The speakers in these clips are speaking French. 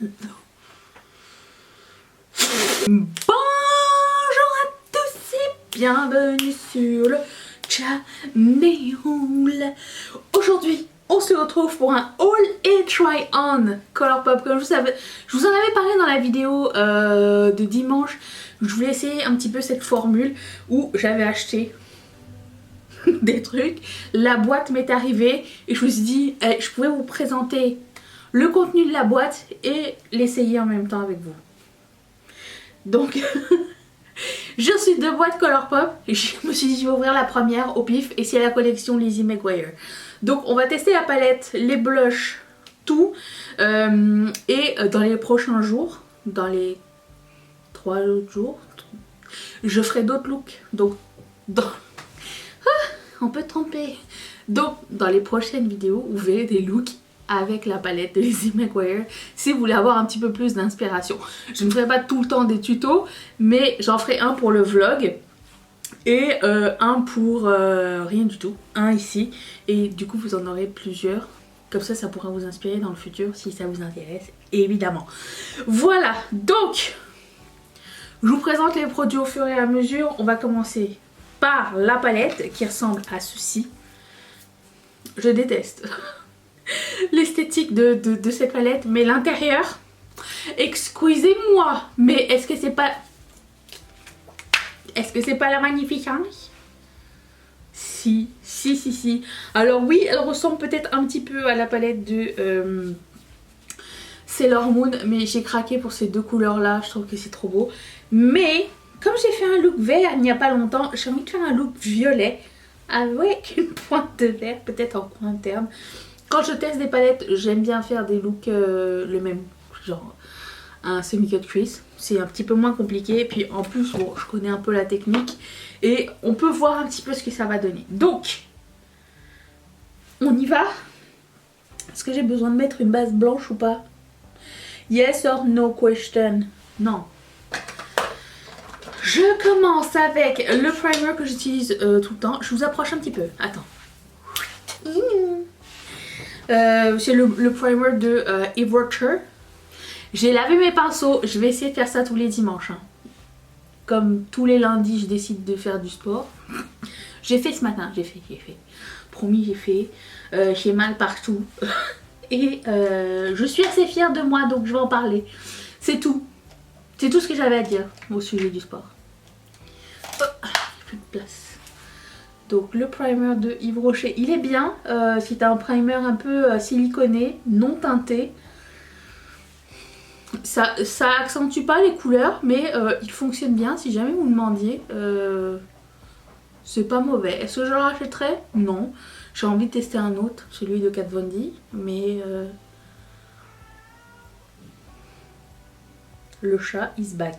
Bonjour à tous et bienvenue sur le channel. Aujourd'hui, on se retrouve pour un haul et try on Colourpop. Comme je vous en avais parlé dans la vidéo de dimanche. Je voulais essayer un petit peu cette formule où j'avais acheté des trucs. La boîte m'est arrivée et je me suis dit, je pouvais vous présenter le contenu de la boîte et l'essayer en même temps avec vous. Donc, j'ai reçu 2 boîtes Colourpop et je me suis dit, je vais ouvrir la première au pif et c'est la collection Lizzie McGuire. Donc, on va tester la palette, les blushs, tout. Et dans les prochains jours, dans les 3 autres jours, je ferai d'autres looks. Donc, on peut tromper. Donc, dans les prochaines vidéos, vous verrez des looks avec la palette de Lizzie McGuire si vous voulez avoir un petit peu plus d'inspiration. Je ne ferai pas tout le temps des tutos, mais j'en ferai un pour le vlog et un pour rien du tout, un ici, et du coup vous en aurez plusieurs. Comme ça pourra vous inspirer dans le futur si ça vous intéresse, évidemment. Voilà, donc je vous présente les produits au fur et à mesure. On va commencer par la palette qui ressemble à ceci. Je déteste l'esthétique de cette palette, mais l'intérieur, excusez-moi, mais est-ce que c'est pas la magnificence? Si. Alors oui, elle ressemble peut-être un petit peu à la palette de Sailor Moon, mais j'ai craqué pour ces 2 couleurs là, je trouve que c'est trop beau. Mais comme j'ai fait un look vert il n'y a pas longtemps, j'ai envie de faire un look violet avec une pointe de vert, peut-être en coin interne. Quand je teste des palettes, j'aime bien faire des looks le même, genre un semi-cut crease. C'est un petit peu moins compliqué. Puis en plus, bon, je connais un peu la technique. Et on peut voir un petit peu ce que ça va donner. Donc, on y va. Est-ce que j'ai besoin de mettre une base blanche ou pas? Yes or no question? Non. Je commence avec le primer que j'utilise tout le temps. Je vous approche un petit peu. Attends. C'est le primer de Eve Rocher. J'ai lavé mes pinceaux, je vais essayer de faire ça tous les dimanches. Hein. Comme tous les lundis, je décide de faire du sport. J'ai fait ce matin, j'ai fait. Promis, j'ai fait. J'ai mal partout. Et je suis assez fière de moi, donc je vais en parler. C'est tout. C'est tout ce que j'avais à dire au sujet du sport. Oh, plus de place. Donc le primer de Yves Rocher, il est bien. Si tu as un primer un peu siliconé, non teinté, ça accentue pas les couleurs, mais il fonctionne bien. Si jamais vous me demandiez, c'est pas mauvais. Est-ce que je le rachèterais? Non. J'ai envie de tester un autre, celui de Kat Von D, mais le chat is back.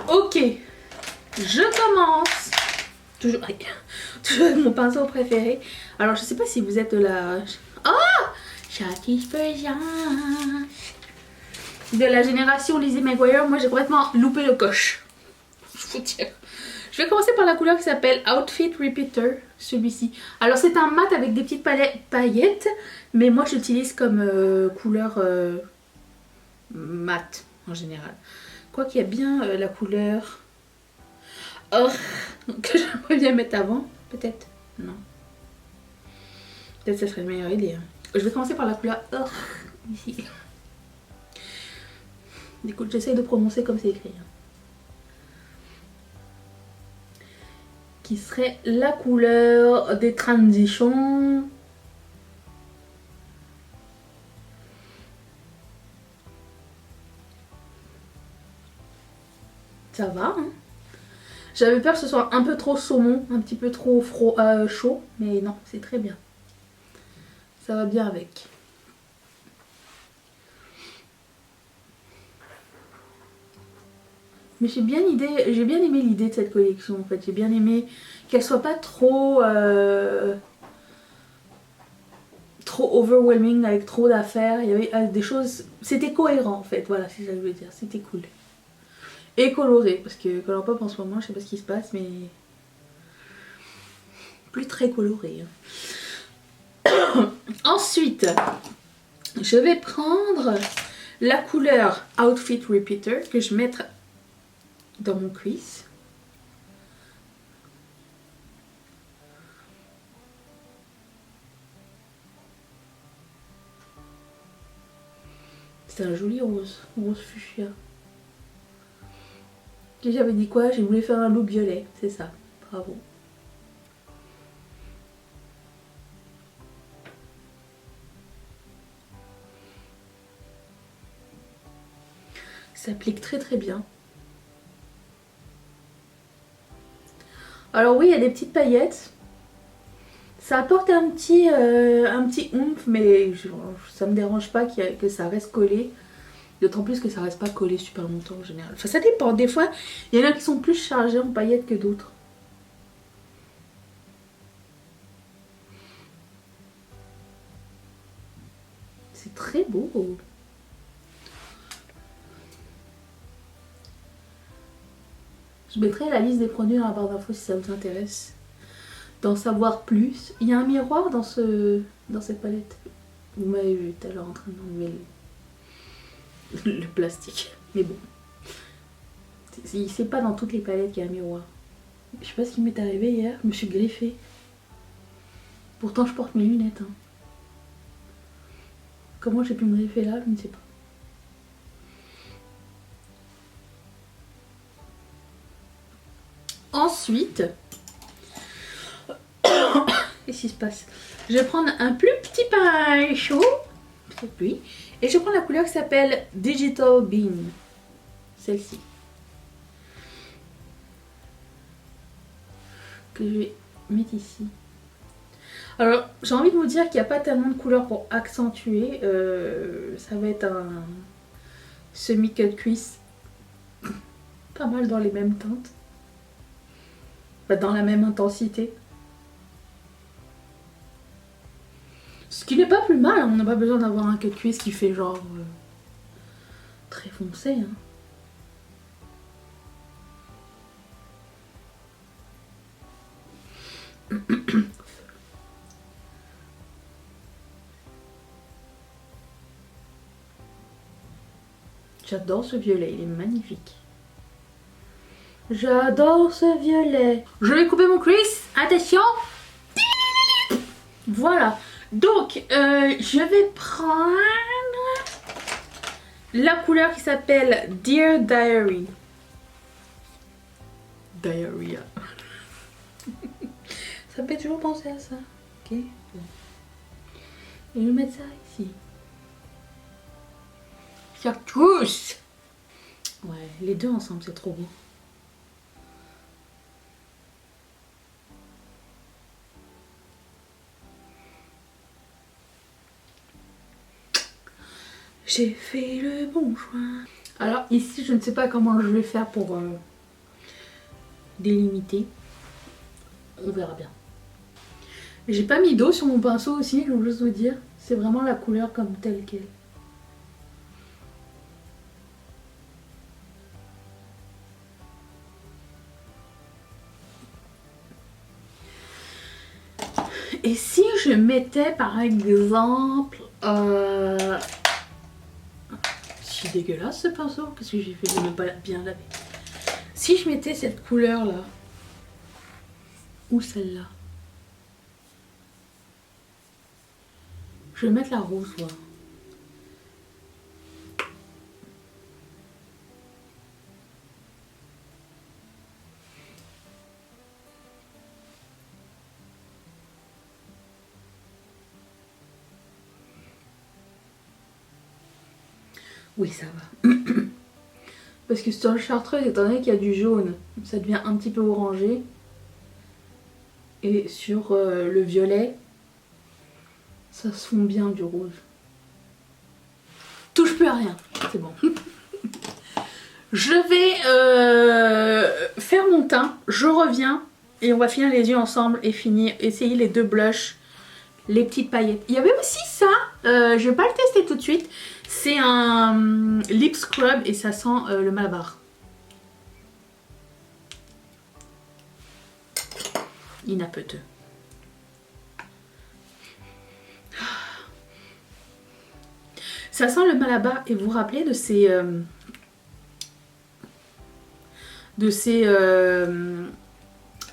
Ok, je commence. Toujours avec mon pinceau préféré. Alors je sais pas si vous êtes là. Oh, de la génération Lizzie McGuire. Moi j'ai complètement loupé le coche, je vous dire. Je vais commencer par la couleur qui s'appelle Outfit Repeater, celui-ci. Alors c'est un mat avec des petites paillettes, mais moi j'utilise comme couleur mat en général. Quoi qu'il y a bien la couleur que j'aimerais bien mettre avant, peut-être. Non. Peut-être que ça serait une meilleure idée. Hein. Je vais commencer par la couleur ici. Écoute, j'essaye de prononcer comme c'est écrit. Hein. Qui serait la couleur des transitions. Ça va, hein. J'avais peur que ce soit un peu trop saumon, un petit peu trop chaud, mais non, c'est très bien. Ça va bien avec. Mais j'ai bien aimé l'idée de cette collection en fait. J'ai bien aimé qu'elle soit pas trop overwhelming avec trop d'affaires. Il y avait des choses, c'était cohérent en fait. Voilà, c'est ça que je veux dire. C'était cool. Et coloré, parce que Colourpop en ce moment, je sais pas ce qui se passe, mais plus très coloré. Hein. Ensuite, Je vais prendre la couleur Outfit Repeater que je vais mettre dans mon crease. C'est un joli rose, rose fuchsia. J'avais dit quoi? J'ai voulu faire un look violet, c'est ça. Bravo. Ça s'applique très très bien. Alors oui, il y a des petites paillettes. Ça apporte un petit oomph, mais ça me dérange pas que ça reste collé. D'autant plus que ça reste pas collé super longtemps en général. Enfin, ça dépend. Des fois, il y en a qui sont plus chargés en paillettes que d'autres. C'est très beau. Je mettrai la liste des produits dans la barre d'infos si ça vous intéresse d'en savoir plus. Il y a un miroir dans cette palette. Vous m'avez vu tout à l'heure en train d'enlever le plastique. Mais bon. C'est pas dans toutes les palettes qu'il y a un miroir. Je sais pas ce qui m'est arrivé hier. Je me suis griffée. Pourtant je porte mes lunettes. Hein. Comment j'ai pu me griffer là, je ne sais pas. Ensuite, qu'est-ce qui se passe? Je vais prendre un plus petit pinceau, peut-être lui, et je prends la couleur qui s'appelle Digital Beam, celle-ci, que je vais mettre ici. Alors, j'ai envie de vous dire qu'il n'y a pas tellement de couleurs pour accentuer. Ça va être un semi-cut crease, pas mal dans les mêmes teintes, dans la même intensité. Ce qui n'est pas plus mal, on n'a pas besoin d'avoir un cut crease qui fait genre très foncé. Hein. J'adore ce violet, il est magnifique. J'adore ce violet. Je vais couper mon crease, attention. Voilà. Donc, je vais prendre la couleur qui s'appelle Dear Diary. Diarrhea. Ça me fait toujours penser à ça. Ok. Et je vais mettre ça ici. Chartreuse. Ouais, les deux ensemble, c'est trop beau. J'ai fait le bon choix. Alors ici, je ne sais pas comment je vais faire pour délimiter. On verra bien. J'ai pas mis d'eau sur mon pinceau aussi, je veux juste vous dire. C'est vraiment la couleur comme telle qu'elle. Et si je mettais par exemple... C'est dégueulasse ce pinceau. Qu'est-ce que j'ai fait? Je ne pas bien laver. Si je mettais cette couleur là, ou celle-là, je vais mettre la rose, voilà. Oui, ça va. Parce que sur le chartreuse, étant donné qu'il y a du jaune, ça devient un petit peu orangé. Et sur le violet, ça se fond bien du rouge. Touche plus à rien, c'est bon. Je vais faire mon teint, je reviens et on va finir les yeux ensemble et finir, essayer les deux blushs, les petites paillettes. Il y avait aussi ça, je vais pas le tester tout de suite, c'est un lip scrub et ça sent le Malabar. Inapeteux. Ça sent le Malabar et vous vous rappelez de ces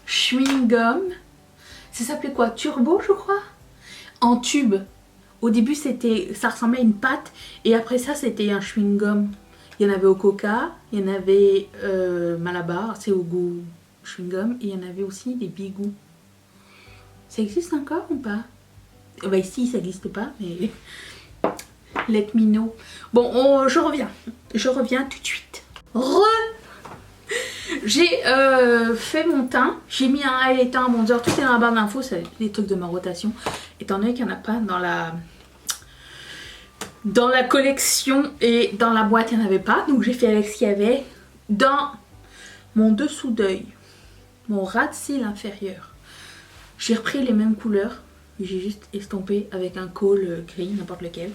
chewing-gum. Ça s'appelait quoi? Turbo, je crois? En tube. Au début, ça ressemblait à une pâte. Et après ça, c'était un chewing-gum. Il y en avait au coca. Il y en avait Malabar. C'est au goût chewing-gum. Et il y en avait aussi des bigous. Ça existe encore ou pas? Bah ici, ça n'existe pas. Mais let me know. Bon, je reviens. Je reviens tout de suite. J'ai fait mon teint, j'ai mis un highlighter, un bronzer, tout est dans la barre d'infos, c'est les trucs de ma rotation, étant donné qu'il n'y en a pas dans la collection et dans la boîte il n'y en avait pas, donc j'ai fait avec ce qu'il y avait. Dans mon dessous d'œil, mon ras de cils inférieur, j'ai repris les mêmes couleurs, j'ai juste estompé avec un col gris, n'importe lequel,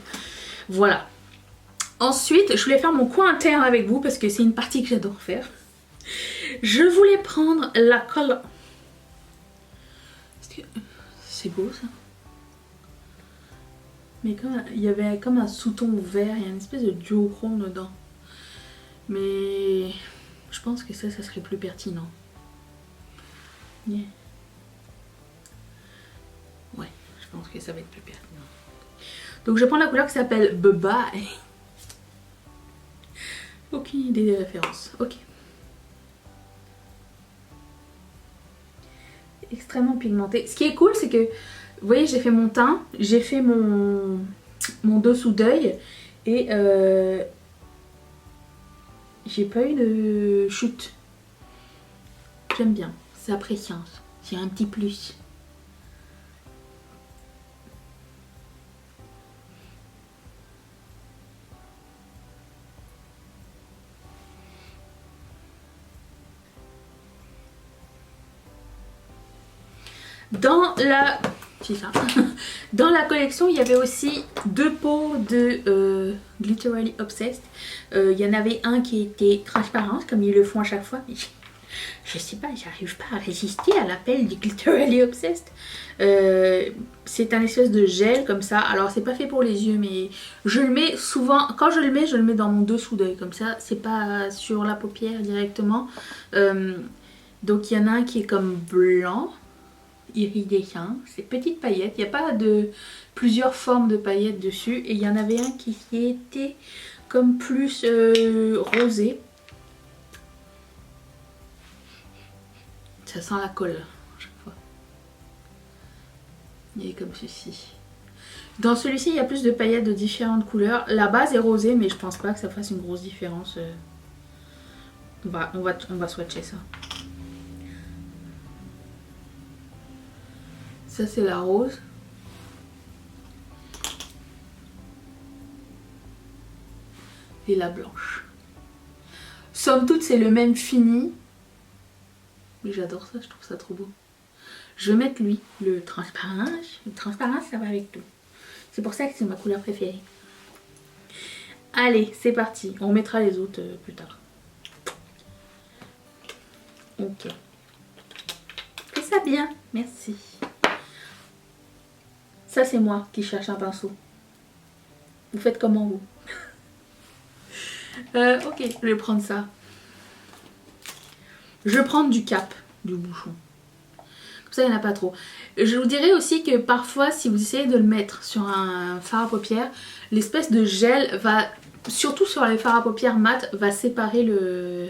voilà. Ensuite, je voulais faire mon coin interne avec vous parce que c'est une partie que j'adore faire. Je voulais prendre la colle. C'est beau ça. Mais comme il y avait comme un sous-ton vert, il y a une espèce de duochrome dedans. Mais je pense que ça serait plus pertinent. Yeah. Ouais, je pense que ça va être plus pertinent. Donc je prends la couleur qui s'appelle Bye. Aucune idée des références. Ok. Extrêmement pigmenté. Ce qui est cool, c'est que vous voyez, j'ai fait mon teint, j'ai fait mon dessous d'œil et j'ai pas eu de chute. J'aime bien, c'est appréciable, c'est un petit plus. Dans la... c'est ça. Dans la collection, il y avait aussi 2 pots de Glitterally Obsessed. Il y en avait un qui était transparent, comme ils le font à chaque fois. Mais je sais pas, j'arrive pas à résister à l'appel du Glitterally Obsessed. C'est un espèce de gel comme ça. Alors, c'est pas fait pour les yeux, mais je le mets souvent... Quand je le mets dans mon dessous d'œil. Comme ça, c'est pas sur la paupière directement. Donc, il y en a un qui est comme blanc. Iridescent, c'est petites paillettes, il n'y a pas de plusieurs formes de paillettes dessus et il y en avait un qui était comme plus rosé. Ça sent la colle à chaque fois. Il est comme ceci. Dans celui-ci il y a plus de paillettes de différentes couleurs. La base est rosée mais je pense pas que ça fasse une grosse différence. On va swatcher ça. Ça c'est la rose. Et la blanche. Somme toute c'est le même fini. Mais j'adore ça, je trouve ça trop beau. Je vais mettre lui, le transparent. Le transparent ça va avec tout. C'est pour ça que c'est ma couleur préférée. Allez, c'est parti. On mettra les autres plus tard. Ok. Fais ça bien, merci. Ça c'est moi qui cherche un pinceau. Vous faites comment vous? Ok, je vais prendre ça. Je vais prendre du cap, du bouchon. Comme ça il n'y en a pas trop. Je vous dirais aussi que parfois si vous essayez de le mettre sur un fard à paupières, l'espèce de gel va, surtout sur les fards à paupières mat, va séparer le...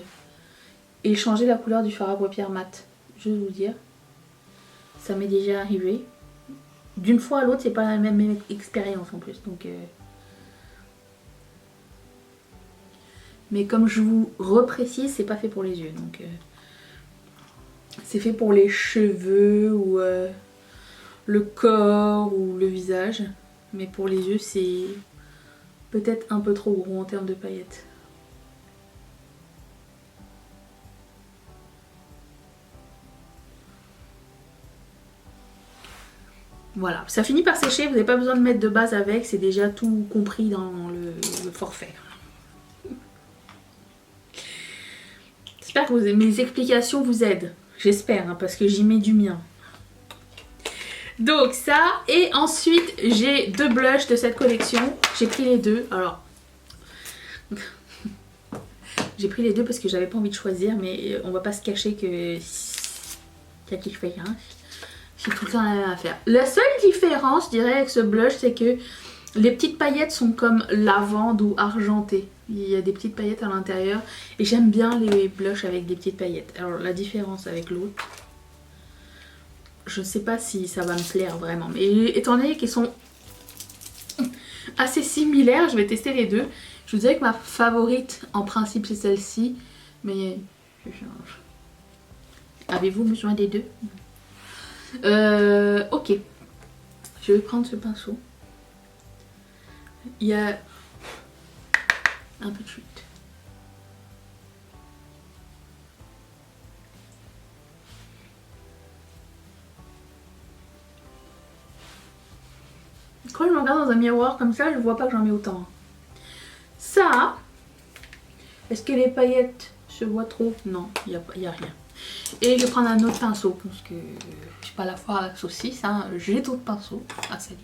et changer la couleur du fard à paupières mat. Je vais vous dire. Ça m'est déjà arrivé. D'une fois à l'autre, c'est pas la même expérience en plus. Donc, mais comme je vous reprécise, c'est pas fait pour les yeux. Donc, c'est fait pour les cheveux ou le corps ou le visage. Mais pour les yeux, c'est peut-être un peu trop gros en termes de paillettes. Voilà, ça finit par sécher, vous n'avez pas besoin de mettre de base avec, c'est déjà tout compris dans le forfait. J'espère que mes explications vous aident, j'espère, hein, parce que j'y mets du mien. Donc ça, et ensuite j'ai 2 blushs de cette collection. J'ai pris les 2. Alors, j'ai pris les 2 parce que j'avais pas envie de choisir, mais on va pas se cacher que qu'il y a qui fait hein. J'ai tout le temps la même affaire. La seule différence, je dirais, avec ce blush, c'est que les petites paillettes sont comme lavande ou argentées. Il y a des petites paillettes à l'intérieur. Et j'aime bien les blushs avec des petites paillettes. Alors la différence avec l'autre, je ne sais pas si ça va me plaire vraiment. Mais étant donné qu'ils sont assez similaires, je vais tester les deux. Je vous dirais que ma favorite en principe c'est celle-ci. Mais je change. Avez-vous besoin des deux? Ok. Je vais prendre ce pinceau. Il y a un peu de chute. Quand je me regarde dans un miroir comme ça, je vois pas que j'en mets autant. Ça, est-ce que les paillettes se voient trop? Non, il n'y a rien. Et je vais prendre un autre pinceau parce que je suis pas la fois à la saucisse. Hein. J'ai d'autres pinceaux à salir.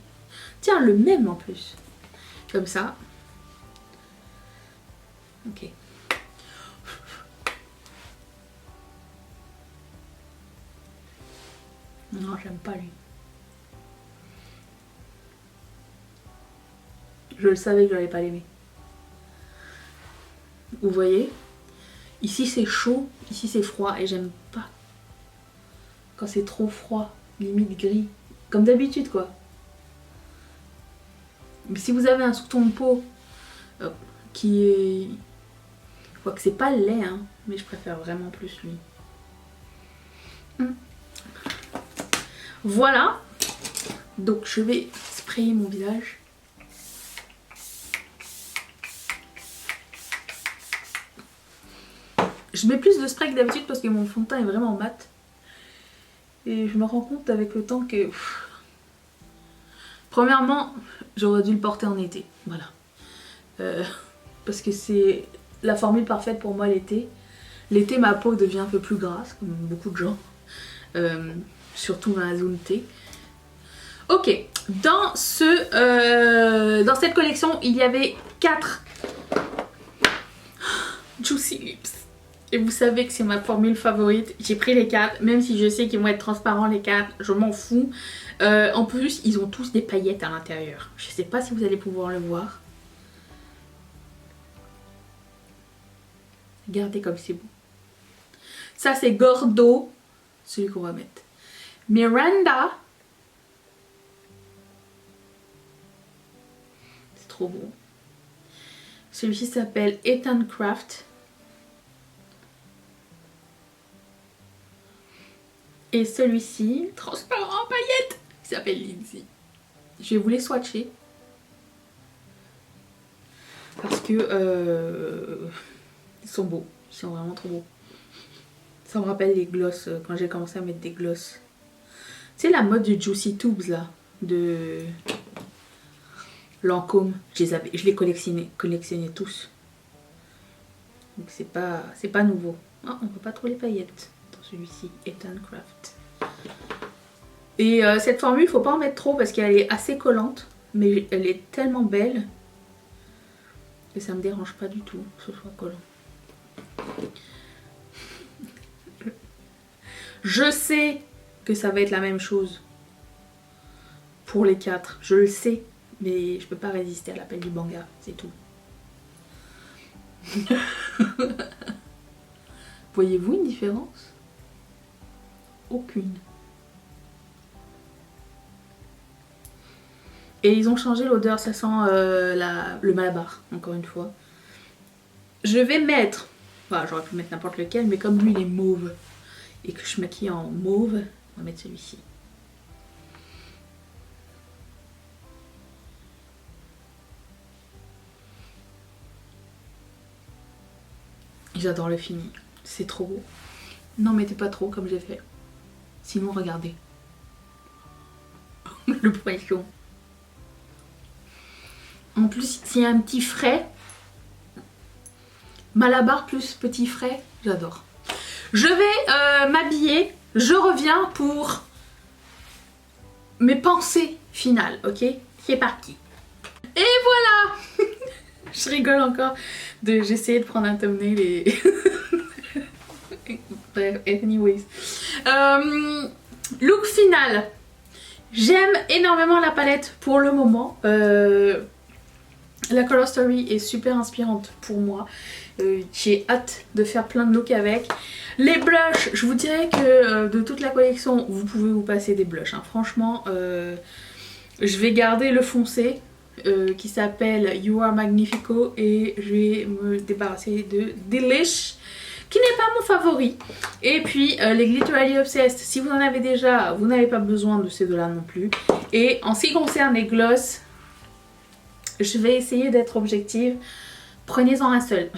Tiens, le même en plus. Comme ça. Ok. Non, j'aime pas lui. Je le savais que je n'allais pas l'aimer. Vous voyez? Ici c'est chaud, ici c'est froid et j'aime pas quand c'est trop froid, limite gris. Comme d'habitude quoi. Mais si vous avez un sous-ton de peau qui est... Je vois que c'est pas laid hein, mais je préfère vraiment plus lui. Voilà. Donc je vais sprayer mon visage. Je mets plus de spray que d'habitude parce que mon fond de teint est vraiment mat. Et je me rends compte avec le temps que... Premièrement, j'aurais dû le porter en été. Voilà. Parce que c'est la formule parfaite pour moi l'été. L'été, ma peau devient un peu plus grasse, comme beaucoup de gens. Surtout dans la zone T. Ok. Dans cette collection, il y avait 4 Juicy Lips. Et vous savez que c'est ma formule favorite. J'ai pris les 4, même si je sais qu'ils vont être transparents les 4, je m'en fous. En plus, ils ont tous des paillettes à l'intérieur. Je sais pas si vous allez pouvoir le voir. Regardez comme c'est beau. Ça c'est Gordo, celui qu'on va mettre. Miranda. C'est trop beau. Celui-ci s'appelle Ethan Craft. Et celui-ci, transparent paillettes, qui s'appelle Lindsay. Je vais vous les swatcher. Parce que ils sont beaux. Ils sont vraiment trop beaux. Ça me rappelle les glosses, quand j'ai commencé à mettre des glosses. C'est la mode du Juicy Tubes là, de Lancôme. Je les collectionnais tous. Donc c'est pas nouveau. Oh, on voit pas trop les paillettes dans celui-ci, Ethan Craft. Et cette formule, faut pas en mettre trop parce qu'elle est assez collante, mais elle est tellement belle que ça me dérange pas du tout que ce soit collant. Je sais que ça va être la même chose pour les 4, je le sais, mais je peux pas résister à l'appel du banga, c'est tout. Voyez-vous une différence? Aucune. Et ils ont changé l'odeur, ça sent le Malabar, encore une fois. Je vais mettre, enfin j'aurais pu mettre n'importe lequel, mais comme lui il est mauve et que je maquille en mauve, on va mettre celui-ci. J'adore le fini, c'est trop beau. N'en mettez pas trop comme j'ai fait. Sinon regardez. Le poisson. En plus c'est un petit frais. Malabar plus petit frais, j'adore. Je vais m'habiller, je reviens pour mes pensées finales, ok? C'est parti. Et voilà. Je rigole encore j'essayais de prendre un thumbnail et... Bref, anyways. Look final. J'aime énormément la palette pour le moment. La Color Story est super inspirante pour moi. J'ai hâte de faire plein de looks avec. Les blushs, je vous dirais que de toute la collection, vous pouvez vous passer des blushs. Hein. Franchement, je vais garder le foncé qui s'appelle You Are Magnifico et je vais me débarrasser de Delish qui n'est pas mon favori. Et puis les Glitterally Obsessed, si vous en avez déjà, vous n'avez pas besoin de ces deux-là non plus. Et en ce qui concerne les gloss, je vais essayer d'être objective. Prenez-en un seul.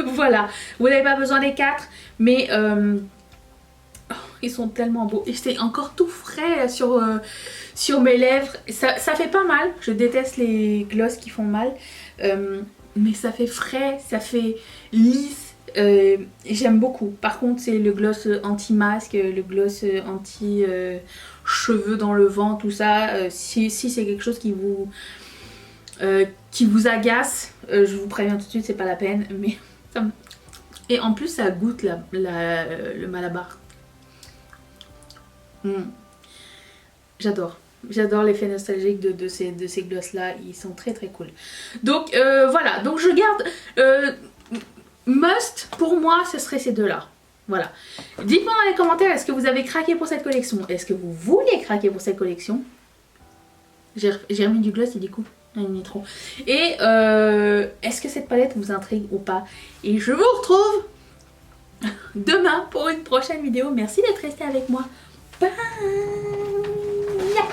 Voilà. Vous n'avez pas besoin des 4. Mais ils sont tellement beaux. Et c'est encore tout frais sur mes lèvres. Ça fait pas mal. Je déteste les gloss qui font mal. Mais ça fait frais. Ça fait lisse. J'aime beaucoup. Par contre, c'est le gloss anti-masque. Le gloss anti-cheveux dans le vent. Tout ça. Si c'est quelque chose qui vous agace, je vous préviens tout de suite, c'est pas la peine, mais et en plus ça goûte le Malabar. J'adore l'effet nostalgique de ces gloss là, ils sont très très cool. Donc voilà, donc je garde must pour moi, ce serait ces deux là. Voilà, dites-moi dans les commentaires, est-ce que vous avez craqué pour cette collection, est-ce que vous voulez craquer pour cette collection? J'ai remis du gloss, il est cool. Il est trop. Et est-ce que cette palette vous intrigue ou pas? Et je vous retrouve demain pour une prochaine vidéo. Merci d'être resté avec moi. Bye.